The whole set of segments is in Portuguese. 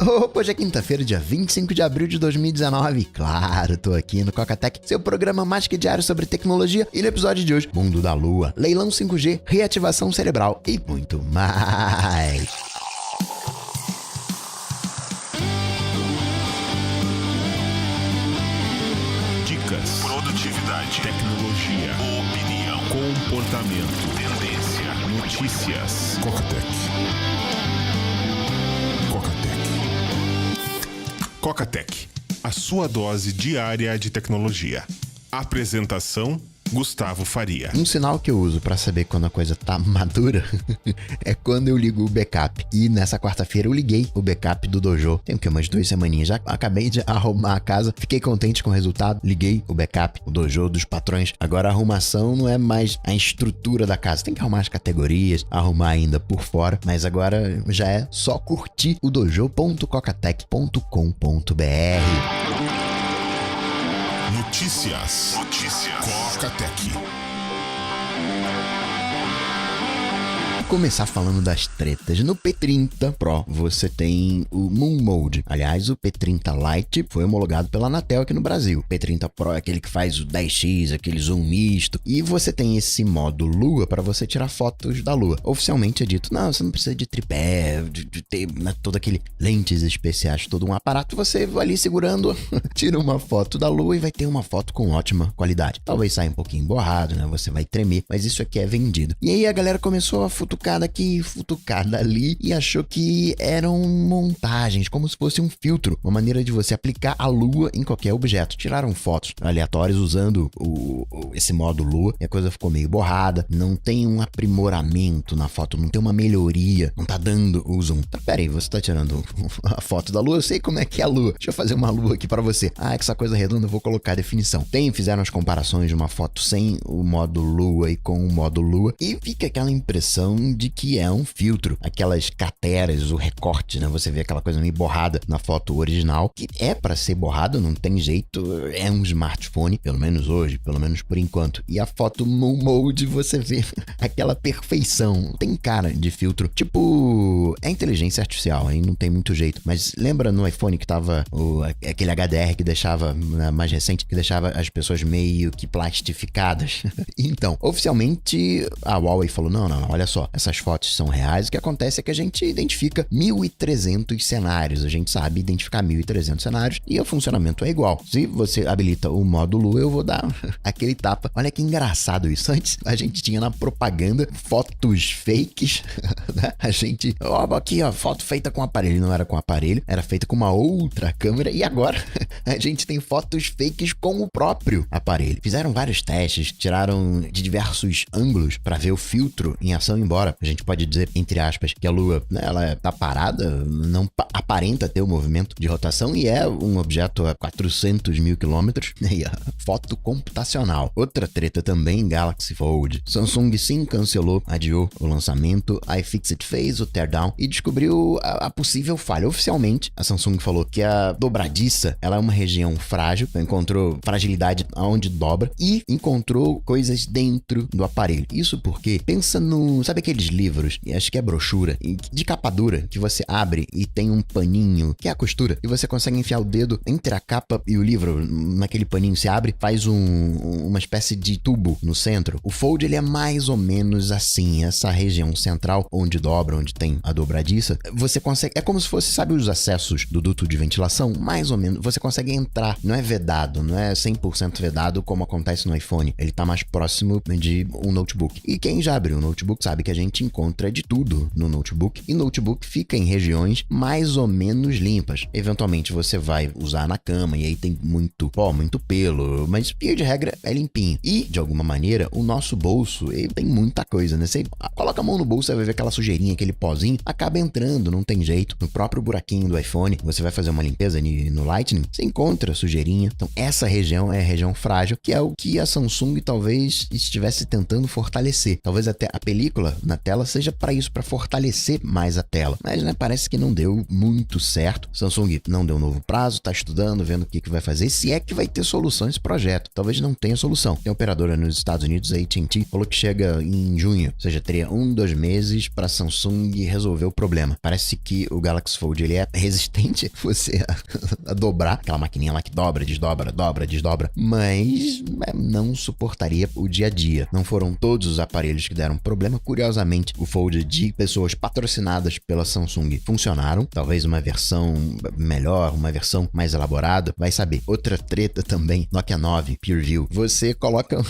Opa, hoje é quinta-feira, dia 25 de abril de 2019. Claro, tô aqui no Cocatec, seu programa mais que diário sobre tecnologia. E no episódio de hoje, Mundo da Lua, leilão 5G, reativação cerebral e muito mais. Dicas, produtividade, tecnologia, opinião, comportamento, tendência, notícias. Cocatec. Cocatec, a sua dose diária de tecnologia. Apresentação: Gustavo Faria. Um sinal que eu uso pra saber quando a coisa tá madura é quando eu ligo o backup. E nessa quarta-feira eu liguei o backup do Dojo. Tem o que? Umas 2 semaninhas. Já acabei de arrumar a casa. Fiquei contente com o resultado. Liguei o backup, o Dojo dos patrões. Agora a arrumação não é mais a estrutura da casa. Tem que arrumar as categorias, arrumar ainda por fora. Mas agora já é só curtir o dojo.cocatec.com.br. Notícias. Cocatec. Começar falando das tretas. No P30 Pro você tem o Moon Mode. Aliás, o P30 Lite foi homologado pela Anatel aqui no Brasil. O P30 Pro é aquele que faz o 10x, aquele zoom misto. E você tem esse modo Lua para você tirar fotos da Lua. Oficialmente é dito, não, você não precisa de tripé, de ter todo aquele lentes especiais, todo um aparato. Você vai ali segurando, tira uma foto da Lua e vai ter uma foto com ótima qualidade. Talvez saia um pouquinho borrado, né? Você vai tremer, mas isso aqui é vendido. E aí a galera começou a futucada aqui, futucada ali e achou que eram montagens, como se fosse um filtro, uma maneira de você aplicar a lua em qualquer objeto. Tiraram fotos aleatórias usando esse modo lua e a coisa ficou meio borrada, não tem um aprimoramento na foto, não tem uma melhoria, não tá dando o zoom. Tá, pera aí, você tá tirando a foto da lua? Eu sei como é que é a lua. Deixa eu fazer uma lua aqui pra você. Ah, que essa coisa redonda, eu vou colocar a definição. Fizeram as comparações de uma foto sem o modo lua e com o modo lua e fica aquela impressão de que é um filtro, aquelas crateras, o recorte, né? Você vê aquela coisa meio borrada na foto original, que é pra ser borrado, não tem jeito, é um smartphone, pelo menos hoje, pelo menos por enquanto. E a foto Moon Mode, você vê aquela perfeição, tem cara de filtro, tipo, é inteligência artificial, aí não tem muito jeito, mas lembra no iPhone que tava aquele HDR que deixava, mais recente, que deixava as pessoas meio que plastificadas? Então, oficialmente, a Huawei falou, não, olha só, essas fotos são reais, o que acontece é que a gente identifica 1.300 cenários, a gente sabe identificar 1.300 cenários e o funcionamento é igual. Se você habilita o modo Lua, eu vou dar aquele tapa. Olha que engraçado isso, antes a gente tinha na propaganda fotos fakes, né? A gente, aqui ó, foto feita com aparelho, não era com aparelho, era feita com uma outra câmera e agora a gente tem fotos fakes com o próprio aparelho. Fizeram vários testes, tiraram de diversos ângulos para ver o filtro em ação, embora a gente pode dizer, entre aspas, que a Lua, né, ela tá parada, não aparenta ter o movimento de rotação e é um objeto a 400 mil quilômetros. E a foto computacional. Outra treta também, Galaxy Fold. Samsung sim cancelou, adiou o lançamento, a iFixit fez o teardown e descobriu a possível falha. Oficialmente, a Samsung falou que a dobradiça, ela é uma região frágil, encontrou fragilidade aonde dobra e encontrou coisas dentro do aparelho. Isso porque, pensa no, sabe aqueles livros, acho que é brochura, de capa dura, que você abre e tem um paninho, que é a costura, e você consegue enfiar o dedo entre a capa e o livro, naquele paninho se abre, faz uma espécie de tubo no centro. O Fold, ele é mais ou menos assim, essa região central, onde dobra, onde tem a dobradiça, você consegue, é como se fosse, sabe os acessos do duto de ventilação? Mais ou menos, você consegue entrar, não é vedado, não é 100% vedado como acontece no iPhone, ele tá mais próximo de um notebook. E quem já abriu um notebook sabe que a gente encontra de tudo no notebook, e notebook fica em regiões mais ou menos limpas. Eventualmente você vai usar na cama e aí tem muito pó, muito pelo, mas via de regra é limpinho. E, de alguma maneira, o nosso bolso, ele tem muita coisa, né? Você coloca a mão no bolso, você vai ver aquela sujeirinha, aquele pozinho, acaba entrando, não tem jeito. No próprio buraquinho do iPhone, você vai fazer uma limpeza no Lightning, você encontra sujeirinha. Então, essa região é a região frágil, que é o que a Samsung talvez estivesse tentando fortalecer. Talvez até a película na tela seja para isso, para fortalecer mais a tela. Mas, né, parece que não deu muito certo. Samsung não deu um novo prazo, tá estudando, vendo o que vai fazer, se é que vai ter solução esse projeto. Talvez não tenha solução. Tem operadora nos Estados Unidos, a AT&T, falou que chega em junho, ou seja, teria 2 meses para Samsung resolver o problema. Parece que o Galaxy Fold ele é resistente você a dobrar, aquela maquininha lá que dobra, desdobra, mas não suportaria o dia a dia. Não foram todos os aparelhos que deram problema. Curiosamente, o Fold de pessoas patrocinadas pela Samsung funcionaram. Talvez uma versão melhor, uma versão mais elaborada, vai saber. Outra treta também, Nokia 9, PureView. Você coloca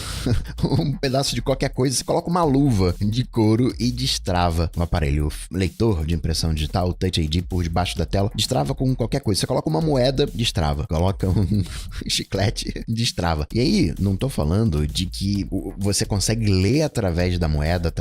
um pedaço de qualquer coisa, você coloca uma luva de couro e destrava o aparelho. O leitor de impressão digital, o Touch ID por debaixo da tela, destrava com qualquer coisa. Você coloca uma moeda, destrava. Coloca um chiclete, destrava. E aí, não tô falando de que você consegue ler através da moeda,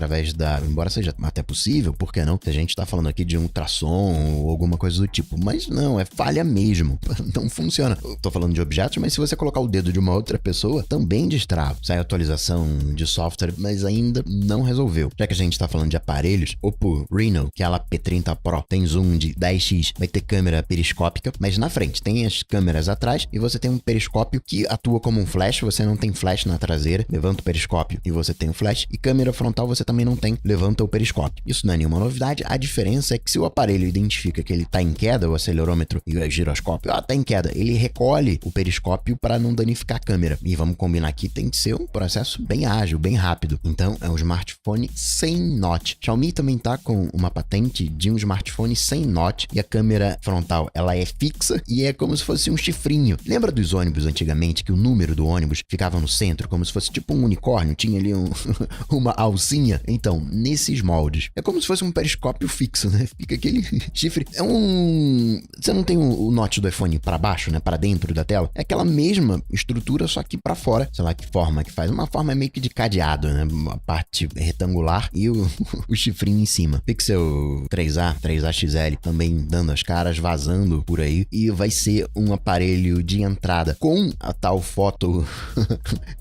embora seja até possível, por que não? Se a gente tá falando aqui de um ultrassom ou alguma coisa do tipo, mas não, é falha mesmo. Não funciona. Eu tô falando de objetos, mas se você colocar o dedo de uma outra pessoa, também destrava. Sai atualização de software, mas ainda não resolveu. Já que a gente tá falando de aparelhos, Oppo Reno, que é a P30 Pro, tem zoom de 10x, vai ter câmera periscópica, mas na frente tem as câmeras atrás e você tem um periscópio que atua como um flash, você não tem flash na traseira, levanta o periscópio e você tem o flash, e câmera frontal você também não tem, levanta o periscópio. Isso não é nenhuma novidade, a diferença é que se o aparelho identifica que ele tá em queda, o acelerômetro e o giroscópio, tá em queda, ele recolhe o periscópio para não danificar a câmera. E vamos combinar aqui, tem que ser um processo bem ágil, bem rápido. Então, é um smartphone sem notch. Xiaomi também tá com uma patente de um smartphone sem notch, e a câmera frontal, ela é fixa e é como se fosse um chifrinho. Lembra dos ônibus antigamente, que o número do ônibus ficava no centro, como se fosse tipo um unicórnio, tinha ali uma alcinha? Então, nesses moldes, é como se fosse um periscópio fixo, né? Fica aquele chifre. Você não tem o notch do iPhone para baixo, né? Para dentro da tela? É aquela mesma estrutura, só que para fora. Sei lá que forma que faz. Uma forma meio que de cadeado, né? Uma parte retangular e o chifrinho em cima. Pixel 3A, 3A XL também dando as caras, vazando por aí. E vai ser um aparelho de entrada com a tal foto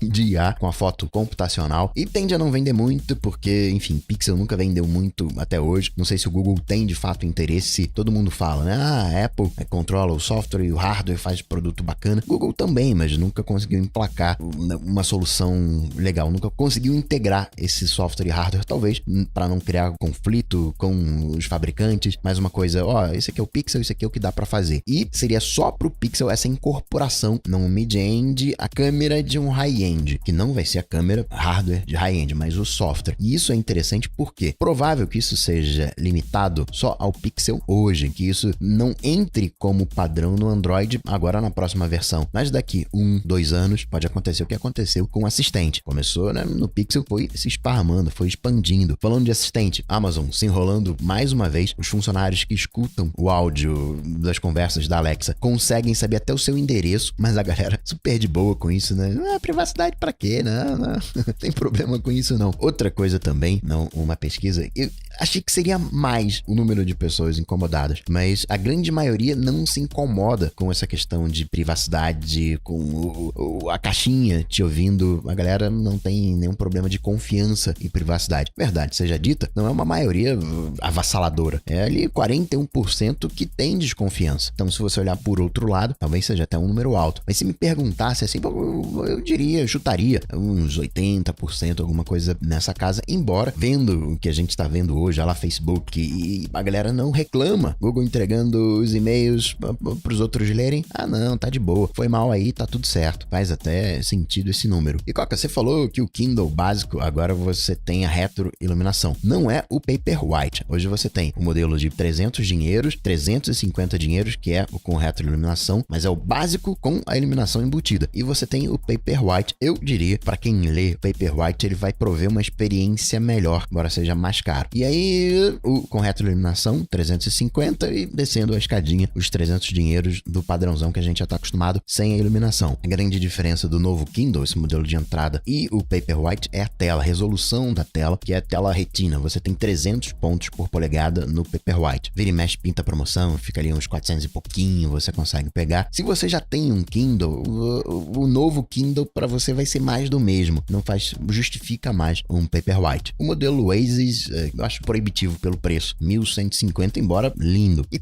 de IA, com a foto computacional. E tende a não vender muito, porque, enfim, Pixel nunca vendeu muito até hoje. Não sei se o Google tem de fato interesse. Todo mundo fala, né? A Apple controla o software e o hardware, faz produto bacana. Google também, mas nunca conseguiu emplacar uma solução legal. Nunca conseguiu integrar esse software e hardware, talvez para não criar conflito com os fabricantes. Mais uma coisa, esse aqui é o Pixel, esse aqui é o que dá para fazer. E seria só pro Pixel essa incorporação, não mid-end, a câmera de um high-end, que não vai ser a câmera hardware de high-end, mas o software. E isso é interessante porque provável que isso seja limitado só ao Pixel hoje, que isso não entre como padrão no Android agora na próxima versão. Mas daqui 2 anos pode acontecer o que aconteceu com o assistente. Começou, né, no Pixel, foi se esparramando, foi expandindo. Falando de assistente, Amazon se enrolando mais uma vez. Os funcionários que escutam o áudio das conversas da Alexa conseguem saber até o seu endereço, mas a galera super de boa com isso, né? Privacidade pra quê? Não tem problema com isso não. Outra coisa também, uma pesquisa, eu achei que seria mais o número de pessoas incomodadas, mas a grande maioria não se incomoda com essa questão de privacidade, com a caixinha te ouvindo. A galera não tem nenhum problema de confiança e privacidade. Verdade seja dita, não é uma maioria avassaladora. É ali 41% que tem desconfiança. Então, se você olhar por outro lado, talvez seja até um número alto. Mas se me perguntasse assim, eu chutaria uns 80%, alguma coisa nessa casa, embora vendo o que a gente tá vendo hoje, lá Facebook, e a galera não reclama. Google entregando os e-mails pros outros lerem. Não, tá de boa. Foi mal aí, tá tudo certo. Faz até sentido esse número. E Coca, você falou que o Kindle básico, agora você tem a retroiluminação. Não é o Paperwhite. Hoje você tem o modelo de 300 dinheiros, 350 dinheiros, que é o com retroiluminação, mas é o básico com a iluminação embutida. E você tem o Paperwhite. Eu diria, para quem lê Paperwhite, ele vai prover uma experiência melhor, embora seja mais caro. E aí, com retroiluminação, 350 e descendo a escadinha dobradinha os 300 dinheiros do padrãozão que a gente já tá acostumado, sem a iluminação. A grande diferença do novo Kindle, esse modelo de entrada, e o Paperwhite é a tela, a resolução da tela, que é a tela retina. Você tem 300 pontos por polegada no Paperwhite. Vira e mexe, pinta promoção, fica ali uns 400 e pouquinho, você consegue pegar. Se você já tem um Kindle, o novo Kindle para você vai ser mais do mesmo. Não justifica mais um Paperwhite. O modelo Oasis, eu acho proibitivo pelo preço. 1.150, embora lindo. E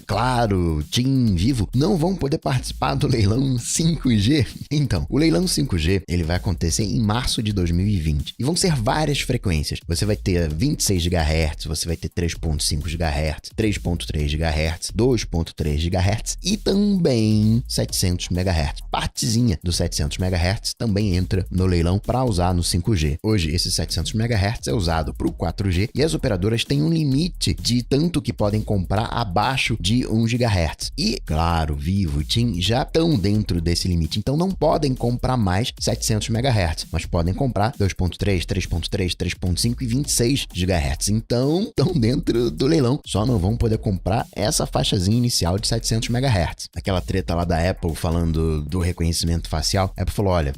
claro, TIM, Vivo, não vão poder participar do leilão 5G. Então, o leilão 5G, ele vai acontecer em março de 2020. E vão ser várias frequências. Você vai ter 26 GHz, você vai ter 3.5 GHz, 3.3 GHz, 2.3 GHz e também 700 MHz. Partezinha dos 700 MHz também entra no leilão para usar no 5G. Hoje, esse 700 MHz é usado para o 4G e as operadoras têm um limite de tanto que podem comprar abaixo de 1 GHz. E, claro, Vivo e TIM já estão dentro desse limite, então não podem comprar mais 700 MHz, mas podem comprar 2.3, 3.3, 3.5 e 26 GHz. Então, estão dentro do leilão, só não vão poder comprar essa faixazinha inicial de 700 MHz. Aquela treta lá da Apple falando do reconhecimento facial, a Apple falou, olha,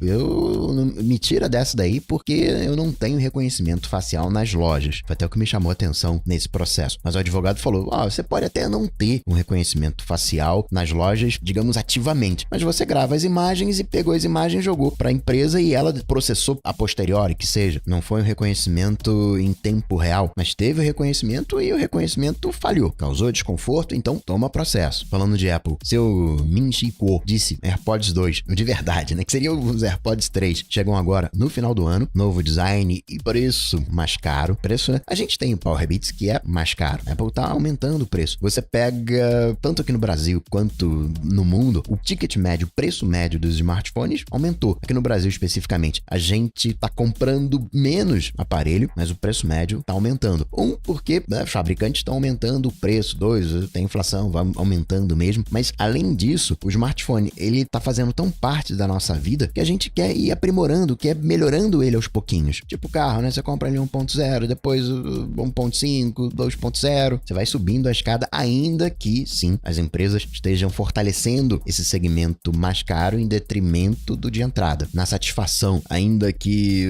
me tira dessa daí porque eu não tenho reconhecimento facial nas lojas. Foi até o que me chamou a atenção nesse processo. Mas o advogado falou, você pode até não ter um reconhecimento facial nas lojas, digamos, ativamente, mas você grava as imagens e pegou as imagens, jogou para a empresa e ela processou a posteriori, que seja. Não foi um reconhecimento em tempo real, mas teve o reconhecimento e o reconhecimento falhou. Causou desconforto, então toma processo. Falando de Apple, seu Min-Chi Kuo disse AirPods 2, de verdade, né? Que seria os AirPods 3. Chegam agora no final do ano, novo design e preço mais caro. Preço, né? A gente tem o Power Beats que é mais caro. A Apple tá aumentando o preço. Você pega, tanto aqui no Brasil quanto no mundo, o ticket médio, o preço médio dos smartphones aumentou. Aqui no Brasil especificamente, a gente tá comprando menos aparelho, mas o preço médio tá aumentando. Porque os fabricantes estão aumentando o preço. 2, tem inflação, vai aumentando mesmo. Mas além disso, o smartphone, ele tá fazendo tão parte da nossa vida que a gente quer ir aprimorando, quer melhorando ele aos pouquinhos. Tipo carro, né? Você compra ali 1.0, depois 1.5, 2.0. Você vai subindo a escada, ainda que, sim, as empresas estejam fortalecendo esse segmento mais caro em detrimento do de entrada. Na satisfação, ainda que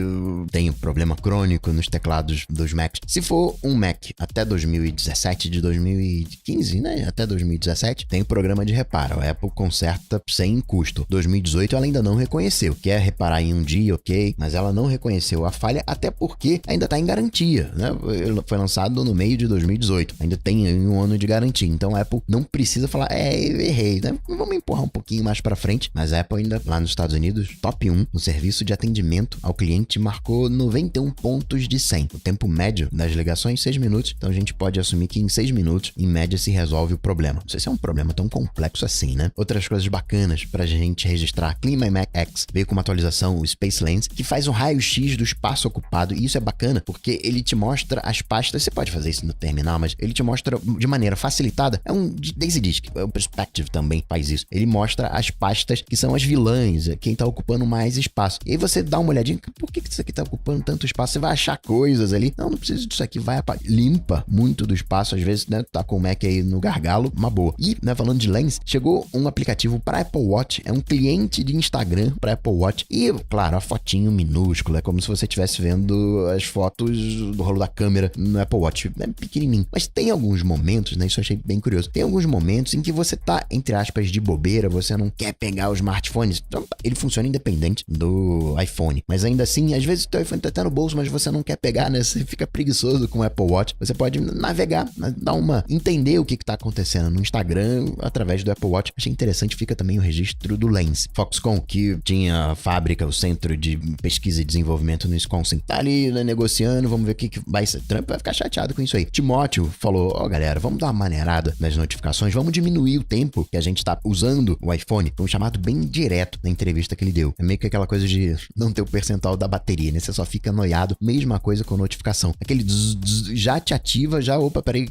tenha problema crônico nos teclados dos Macs. Se for um Mac até 2017, de 2015, né? Até 2017, tem o programa de reparo. A Apple conserta sem custo. 2018 ela ainda não reconheceu. Quer reparar em um dia, ok, mas ela não reconheceu a falha, até porque ainda está em garantia, né? Foi lançado no meio de 2018. Ainda tem um ano de garantia. Então a Apple não precisa falar, eu errei, né? Vamos empurrar um pouquinho mais para frente. Mas a Apple ainda, lá nos Estados Unidos, top 1 no serviço de atendimento ao cliente, marcou 91 pontos de 100. O tempo médio das ligações, 6 minutos. Então a gente pode assumir que em 6 minutos, em média, se resolve o problema. Não sei se é um problema tão complexo assim, né? Outras coisas bacanas pra gente registrar. ClimateMac X veio com uma atualização, o Space Lens, que faz um raio-x do espaço ocupado. E isso é bacana, porque ele te mostra as pastas. Você pode fazer isso no terminal, mas ele te mostra de maneira facilitada. É um Daisy Disk, o Perspective também faz isso. Ele mostra as pastas que são as vilãs, quem tá ocupando mais espaço. E aí você dá uma olhadinha, por que isso aqui tá ocupando tanto espaço? Você vai achar coisas ali. Não precisa disso aqui, limpa muito do espaço. Às vezes, né, tá com o Mac aí no gargalo, uma boa. E, né, falando de lens, chegou um aplicativo para Apple Watch, é um cliente de Instagram para Apple Watch. E, claro, a fotinho minúscula, é como se você estivesse vendo as fotos do rolo da câmera no Apple Watch. É pequenininho. Mas tem alguns momentos, né, isso eu achei bem curioso, tem alguns momentos em que você tá, entre aspas, de bobeira, você não quer pegar os smartphones. Então, ele funciona independente do iPhone. Mas ainda assim, às vezes o teu iPhone tá até no bolso, mas você não quer pegar, né? Você fica preguiçoso com o Apple Watch. Você pode navegar, entender o que tá acontecendo no Instagram através do Apple Watch. Achei interessante, fica também o registro do Lens. Foxconn, que tinha a fábrica, o centro de pesquisa e desenvolvimento no Wisconsin, tá ali, né, negociando, vamos ver o que vai ser. Trump vai ficar chateado com isso aí. Timóteo falou, galera, vamos dar uma maneirada nas notificações, vamos diminuir o tempo que a gente tá usando o iPhone. Foi um chamado bem direto na entrevista que ele deu. É meio que aquela coisa de não ter o percentual da bateria, né? Você só fica noiado. Mesma coisa com notificação. Aquele já te ativa, peraí.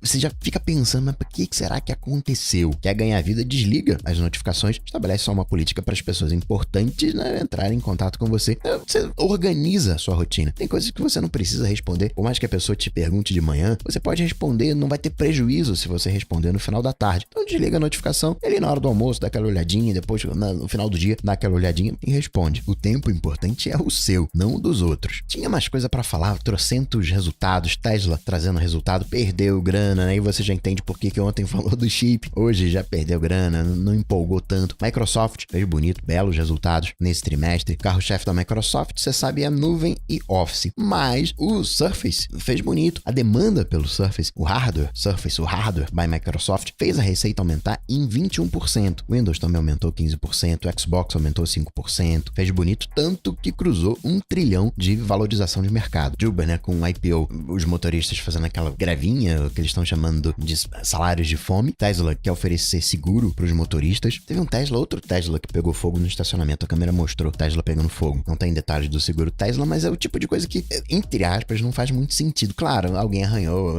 Você já fica pensando, mas por que será que aconteceu? Quer ganhar vida? Desliga as notificações, estabelece só uma política para as pessoas importantes, né, entrarem em contato com você. Você organiza a sua rotina. Tem coisas que você não precisa responder. Por mais que a pessoa te pergunte de manhã, você pode responder, não vai ter prejuízo prejuízo se você responder no final da tarde. Então desliga a notificação, ele na hora do almoço dá aquela olhadinha, depois no final do dia dá aquela olhadinha e responde. O tempo importante é o seu, não o dos outros. Tinha mais coisa pra falar, trocentos resultados, Tesla trazendo resultado, perdeu grana, aí você já entende por que ontem falou do chip, hoje já perdeu grana, não empolgou tanto. Microsoft fez bonito, belos resultados nesse trimestre. Carro-chefe da Microsoft, você sabe, é nuvem e Office. Mas o Surface fez bonito. A demanda pelo Surface, o hardware by Microsoft, fez a receita aumentar em 21%. O Windows também aumentou 15%, o Xbox aumentou 5%. Fez bonito, tanto que cruzou 1 trilhão de valorização de mercado. Uber, né, com o IPO, os motoristas fazendo aquela grevinha, que eles estão chamando de salários de fome. Tesla quer oferecer seguro para os motoristas. Teve outro Tesla que pegou fogo no estacionamento. A câmera mostrou Tesla pegando fogo. Não tem detalhes do seguro Tesla, mas é o tipo de coisa que, entre aspas, não faz muito sentido. Claro, alguém arranhou,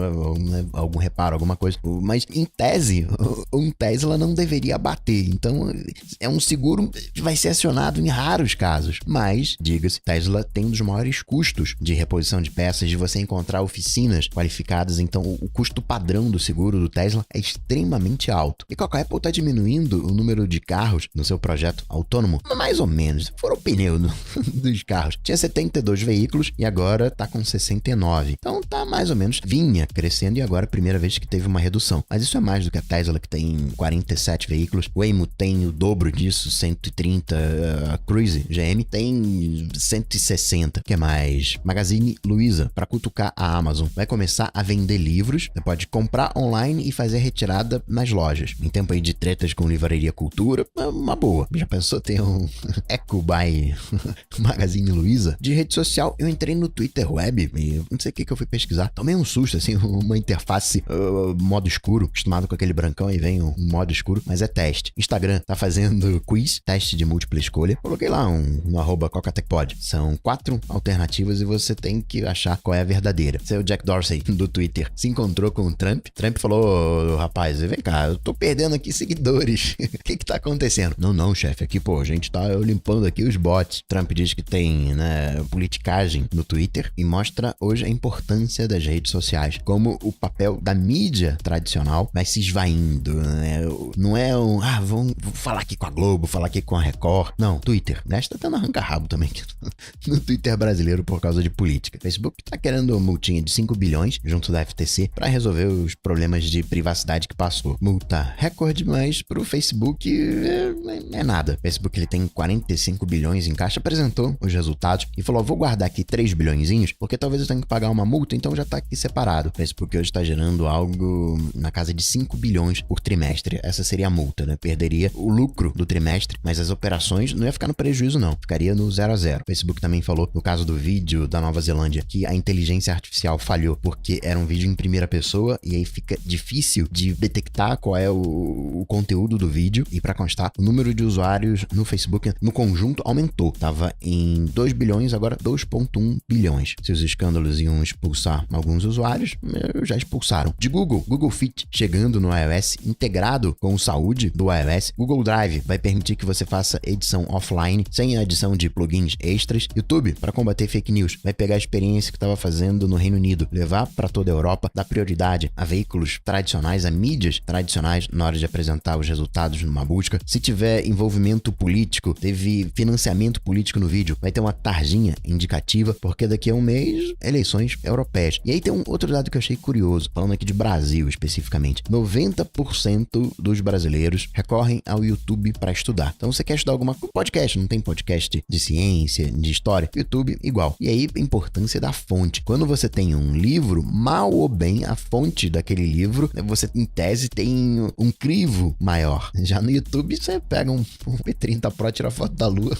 algum reparo, alguma coisa. Mas, em tese, um Tesla não deveria bater. Então, é um seguro que vai ser acionado em raros casos. Mas, diga-se, Tesla tem um dos maiores custos de reposição de peças, de você encontrar oficinas qualificadas. Então, o custo padrão do seguro do Tesla é extremamente alto. E a Apple está diminuindo o número de carros no seu projeto autônomo, mais ou menos. Fora o pneu dos carros. Tinha 72 veículos e agora está com 69. Então, tá mais ou menos, vinha crescendo e agora é a primeira vez que teve uma redução. Mas isso é mais do que a Tesla, que tem 47 veículos. O Waymo tem o dobro disso, 130. A Cruise, GM, tem 160. O que mais? Magazine Luiza, para cutucar a Amazon, vai começar a vender livros. Você pode comprar online e fazer retirada nas lojas. Em tempo aí de tretas com Livraria Cultura, é uma boa. Já pensou ter um Eco by Magazine Luiza? De rede social, eu entrei no Twitter Web e não sei o que eu fui pesquisar. Tomei um susto, assim, uma interface modo escuro, acostumado com aquele brancão, aí vem um modo escuro, mas é teste. Instagram tá fazendo quiz, teste de múltipla escolha. Coloquei lá no @CocaTechPod. São 4 alternativas e você tem que achar qual é a verdadeira. Seu Jack Dorsey, do Twitter, se encontrou com o Trump. Trump falou, rapaz, vem cá, eu tô perdendo aqui seguidores. O que tá acontecendo? Não, chefe, aqui, a gente tá limpando aqui os bots. Trump diz que tem, né, politicagem no Twitter e mostra hoje a importância das redes sociais, como o papel da mídia tradicional vai se esvaindo, né? Não é vou falar aqui com a Globo, falar aqui com a Record. Não, Twitter. Nesta tá tendo arranca-rabo também no Twitter brasileiro por causa de política. Facebook tá querendo multinha de 5 bilhões junto da FTC para resolver os problemas de privacidade que passou. Multa recorde, mas pro Facebook é nada. O Facebook, ele tem 45 bilhões em caixa, apresentou os resultados e falou, vou guardar aqui 3 bilhõezinhos, porque talvez eu tenha que pagar uma multa, então já tá aqui separado. O Facebook hoje tá gerando algo na casa de 5 bilhões por trimestre. Essa seria a multa, né? Perderia o lucro do trimestre, mas as operações não ia ficar no prejuízo, não. Ficaria no 0 a 0. O Facebook também falou, no caso do vídeo da Nova Zelândia, que a inteligência artificial falhou porque era um vídeo em primeira pessoa e aí fica difícil de detectar qual é o conteúdo do vídeo. E para constar, o número de usuários no Facebook no conjunto aumentou. Tava em 2 bilhões, agora 2,1 bilhões. Se os escândalos iam expulsar alguns usuários, já expulsaram. De Google Fit chegando no iOS, integrado com o saúde do iOS. Google Drive vai permitir que você faça edição offline, sem a adição de plugins extras. YouTube, para combater fake news, vai pegar a experiência que estava fazendo no Reino Unido, levar para toda a Europa, dar prioridade a veículos tradicionais, a mídias tradicionais na hora de apresentar os resultados numa busca. Se tiver envolvimento político, teve financiamento político no vídeo, vai ter uma tarjinha indicativa, porque daqui a um mês, eleições europeias. E aí tem um outro dado que eu achei curioso, falando aqui de Brasil especificamente. 90% dos brasileiros recorrem ao YouTube para estudar. Então você quer estudar alguma coisa? Podcast, não tem podcast de ciência, de história? YouTube, igual. E aí, a importância da fonte. Quando você tem um livro, mal ou bem, a fonte daquele livro, você, em tese, tem um crivo maior. Já no YouTube, você pega um P30 Pro, tira foto da Lua.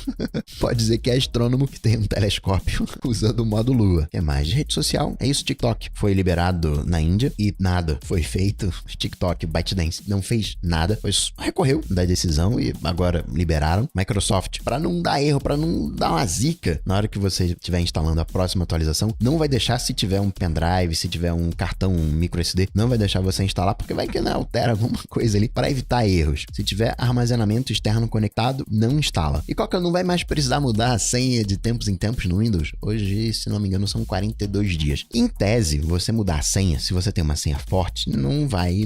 Pode dizer que é astrônomo que tem um telescópio usando o modo Lua. O que mais? De rede social, é isso. TikTok foi liberado na Índia e nada foi feito. TikTok, ByteDance, não fez nada, pois recorreu da decisão e agora liberaram. Microsoft, para não dar erro, para não dar uma zica na hora que você estiver instalando a próxima atualização, não vai deixar, se tiver um pendrive, se tiver um cartão micro SD, não vai deixar você instalar, porque vai que, né, altera alguma coisa ali para evitar erros. Se tiver armazenamento externo conectado, não instala. E Coca, não vai mais precisar mudar a senha de tempos em tempos no Windows? Hoje, se não me engano, são 42 dias. Em tese, você mudar a senha, se você tem uma senha forte, não vai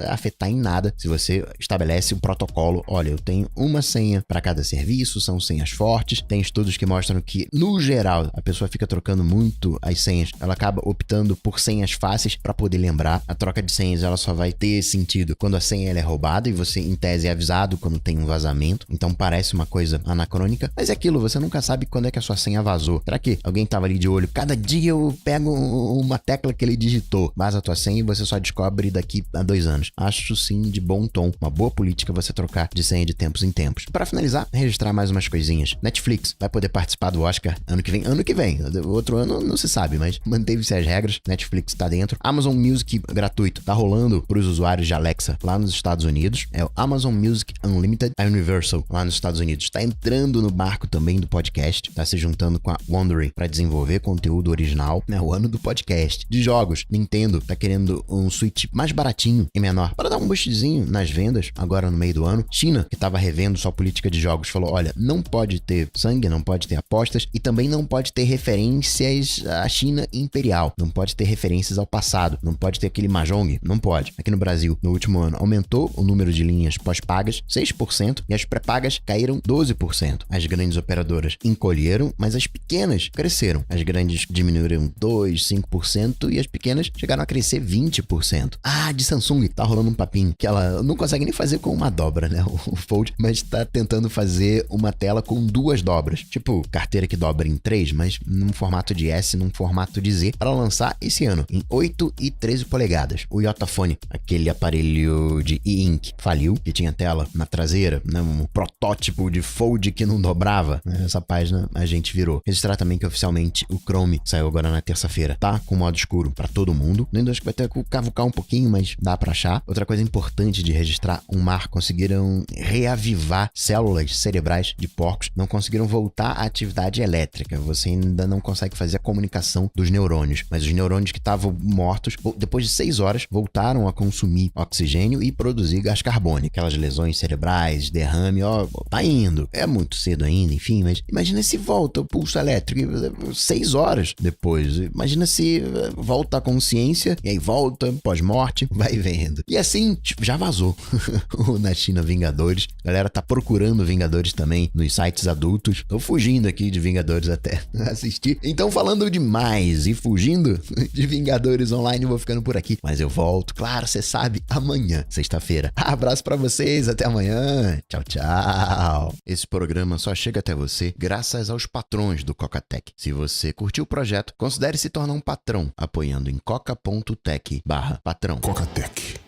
afetar em nada se você estabelece o protocolo. Olha, eu tenho uma senha para cada serviço, são senhas fortes. Tem estudos que mostram que, no geral, a pessoa fica trocando muito as senhas. Ela acaba optando por senhas fáceis para poder lembrar. A troca de senhas ela só vai ter sentido quando a senha ela é roubada e você, em tese, é avisado quando tem um vazamento. Então parece uma coisa anacrônica, mas é aquilo, você nunca sabe quando é que a sua senha vazou. Será que alguém tava ali de olho? Cada dia eu pego uma tecla que ele digitou, vaza a tua senha e você só descobre daqui a 2 anos. Acho sim de bom tom, uma boa política você trocar de senha de tempos em tempos. Para finalizar, registrar mais umas coisinhas. Netflix vai poder participar do Oscar ano que vem. Ano que vem, outro ano não se sabe, mas manteve-se as regras. Netflix tá dentro. Amazon Music gratuito, tá rolando pros usuários de Alexa lá nos Estados Unidos. É o Amazon Music Unlimited, a Universal lá nos Estados Unidos. Tá entrando no barco também do podcast, tá se juntando com a Wondery para desenvolver conteúdo original. É o ano do podcast. De jogos, Nintendo tá querendo um Switch mais baratinho e menor para dar um boostzinho nas vendas agora no meio do ano. China, que tava revendo sua política de jogos, falou, olha, não pode ter sangue, não pode ter apostas e também não pode ter referências à China imperial, não pode ter referências ao passado, não pode ter aquele mahjong, não pode. Aqui no Brasil, no último ano, aumentou o número de linhas pós-pagas 6% e as pré-pagas caíram 12%. As grandes operadoras encolheram, mas as pequenas cresceram. As grandes diminuíram 5% e as pequenas chegaram a crescer 20%. Ah, de Samsung, tá rolando um papinho que ela não consegue nem fazer com uma dobra, né? O Fold, mas tá tentando fazer uma tela com 2 dobras. Tipo, carteira que dobra em 3, mas num formato de S, num formato de Z, para lançar esse ano, em 8 e 13 polegadas. O Yotafone, aquele aparelho de e-ink, faliu, que tinha tela na traseira, né? Um protótipo de Fold que não dobrava. Essa página a gente virou. Registrar também que oficialmente o Chrome saiu agora na terça-feira. Tá com modo escuro para todo mundo. No Windows que vai ter que cavucar um pouquinho, mas dá para achar. Outra coisa importante de registrar, um mar conseguiram reavivar células cerebrais de porcos, não conseguiram voltar à atividade elétrica. Você ainda não consegue fazer a comunicação dos neurônios, mas os neurônios que estavam mortos, depois de 6 horas, voltaram a consumir oxigênio e produzir gás carbônico. Aquelas lesões cerebrais, derrame, tá indo. É muito cedo ainda, enfim, mas imagina se volta o pulso elétrico 6 horas depois. Imagina se volta a consciência e aí volta pós-morte, vai vendo. E assim, já vazou na China Vingadores. A galera tá procurando Vingadores também nos sites adultos. Tô fugindo aqui de Vingadores até assistir. Então, falando demais e fugindo de Vingadores Online, eu vou ficando por aqui. Mas eu volto, claro, você sabe, amanhã, sexta-feira. Abraço pra vocês, até amanhã. Tchau, tchau. Esse programa só chega até você graças aos patrões do Coca-Tech. Se você curtiu o projeto, considere se tornar um patrão apoiando em coca.tech/patrão. Coca-Tech.